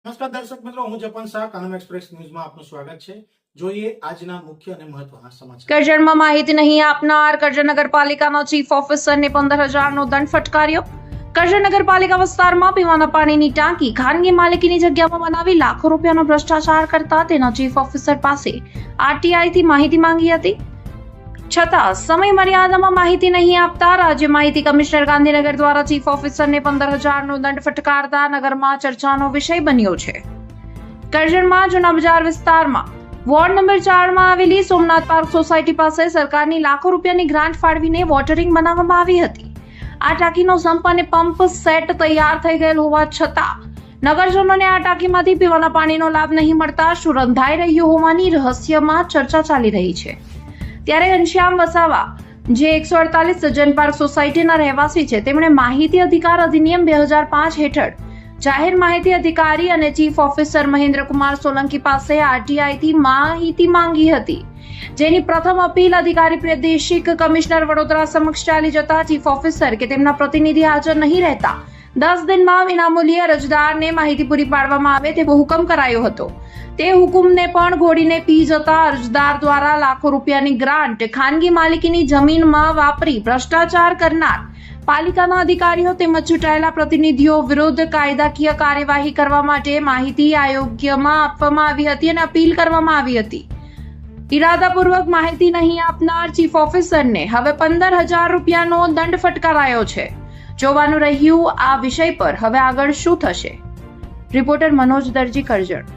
નમસ્કાર દર્શક મિત્રો, હું જપન શાહ, કાનમ એક્સપ્રેસ ન્યૂઝમાં આપનું સ્વાગત છે। જોઈએ આજના મુખ્ય અને મહત્વના સમાચાર। કરજણમાં માહિતી નહીં આપનાર કરજણ નગરપાલિકાના ચીફ ઓફિસરને 15,000નો દંડ ફટકાર્યો। કરજણ નગરપાલિકા વિસ્તારમાં પીવાના પાણીની ટાંકી ખાનગી માલિકીની જગ્યામાં બનાવી લાખો રૂપિયાનો ભ્રષ્ટાચાર કરતા તેના ચીફ ઓફિસર પાસે આરટીઆઈથી માહિતી માંગી હતી, છતાં સમય મર્યાદામાં માહિતી નહીં આપતા રાજ્ય માહિતી કમિશનર ગાંધીનગર દ્વારા ચીફ ઓફિસરને 15,000નો દંડ ફટકારતા નગરમાં ચર્ચાનો વિષય બન્યો છે। કરજણમાં જૂના બજાર વિસ્તારમાં વોર્ડ નંબર 4માં આવેલી સોમનાથ પાર્ક સોસાયટી પાસે સરકારની લાખો રૂપિયાની ગ્રાન્ટ ફાળવીને વોટરિંગ બનાવવામાં આવી હતી। આ ટાંકીનો સંપ અને પંપ સેટ તૈયાર થઈ ગયેલ હોવા છતાં નગરજનોને આ ટાંકીમાંથી પીવાના પાણીનો લાભ નહીં મળતા શું રંધાઈ રહ્યું હોવાની રહસ્યમાં ચર્ચા ચાલી રહી છે। ત્યારે ઘનશ્યામ વસાવા, જે 148 સજ્જન પાર્ક સોસાયટીના રહેવાસી છે, તેમણે માહિતી અધિકાર અધિનિયમ 2005 હેઠળ જાહેર માહિતી અધિકારી અને ચીફ ઓફિસર મહેન્દ્રકુમાર સોલંકી પાસે આરટીઆઈથી માહિતી માંગી હતી, જેની પ્રથમ અપીલ અધિકારી પ્રાદેશિક કમિશનર વડોદરા સમક્ષ ચાલી જતા ચીફ ઓફિસર કે તેમના પ્રતિનિધિ હાજર નહીં રહેતા 10 દિનમાં વિનામૂલ્યે અરજદારને માહિતી પૂરી પાડવામાં આવે તેવો હુકમ કરાયો હતો। તે હુકુમને પણ ઘોડીને પી જતા અરજદાર દ્વારા લાખો રૂપિયાની ગ્રાન્ટ ખાનગી માલિકીની જમીનમાં વાપરી ભ્રષ્ટાચાર કરનાર પાલિકાના અધિકારીઓ તેમજ ચૂંટાયેલા પ્રતિનિધિઓ વિરુદ્ધ કાયદાકીય કાર્યવાહી કરવા માટે માહિતી આયોગ્યમાં આપવામાં આવી હતી અને અપીલ કરવામાં આવી હતી। ઇરાદાપૂર્વક માહિતી નહીં આપનાર ચીફ ઓફિસરને હવે 15,000 રૂપિયાનો દંડ ફટકારાયો છે। જોવાનું રહ્યું આ વિષય પર હવે આગળ શું થશે। રિપોર્ટર મનોજ દરજી, કરજણ।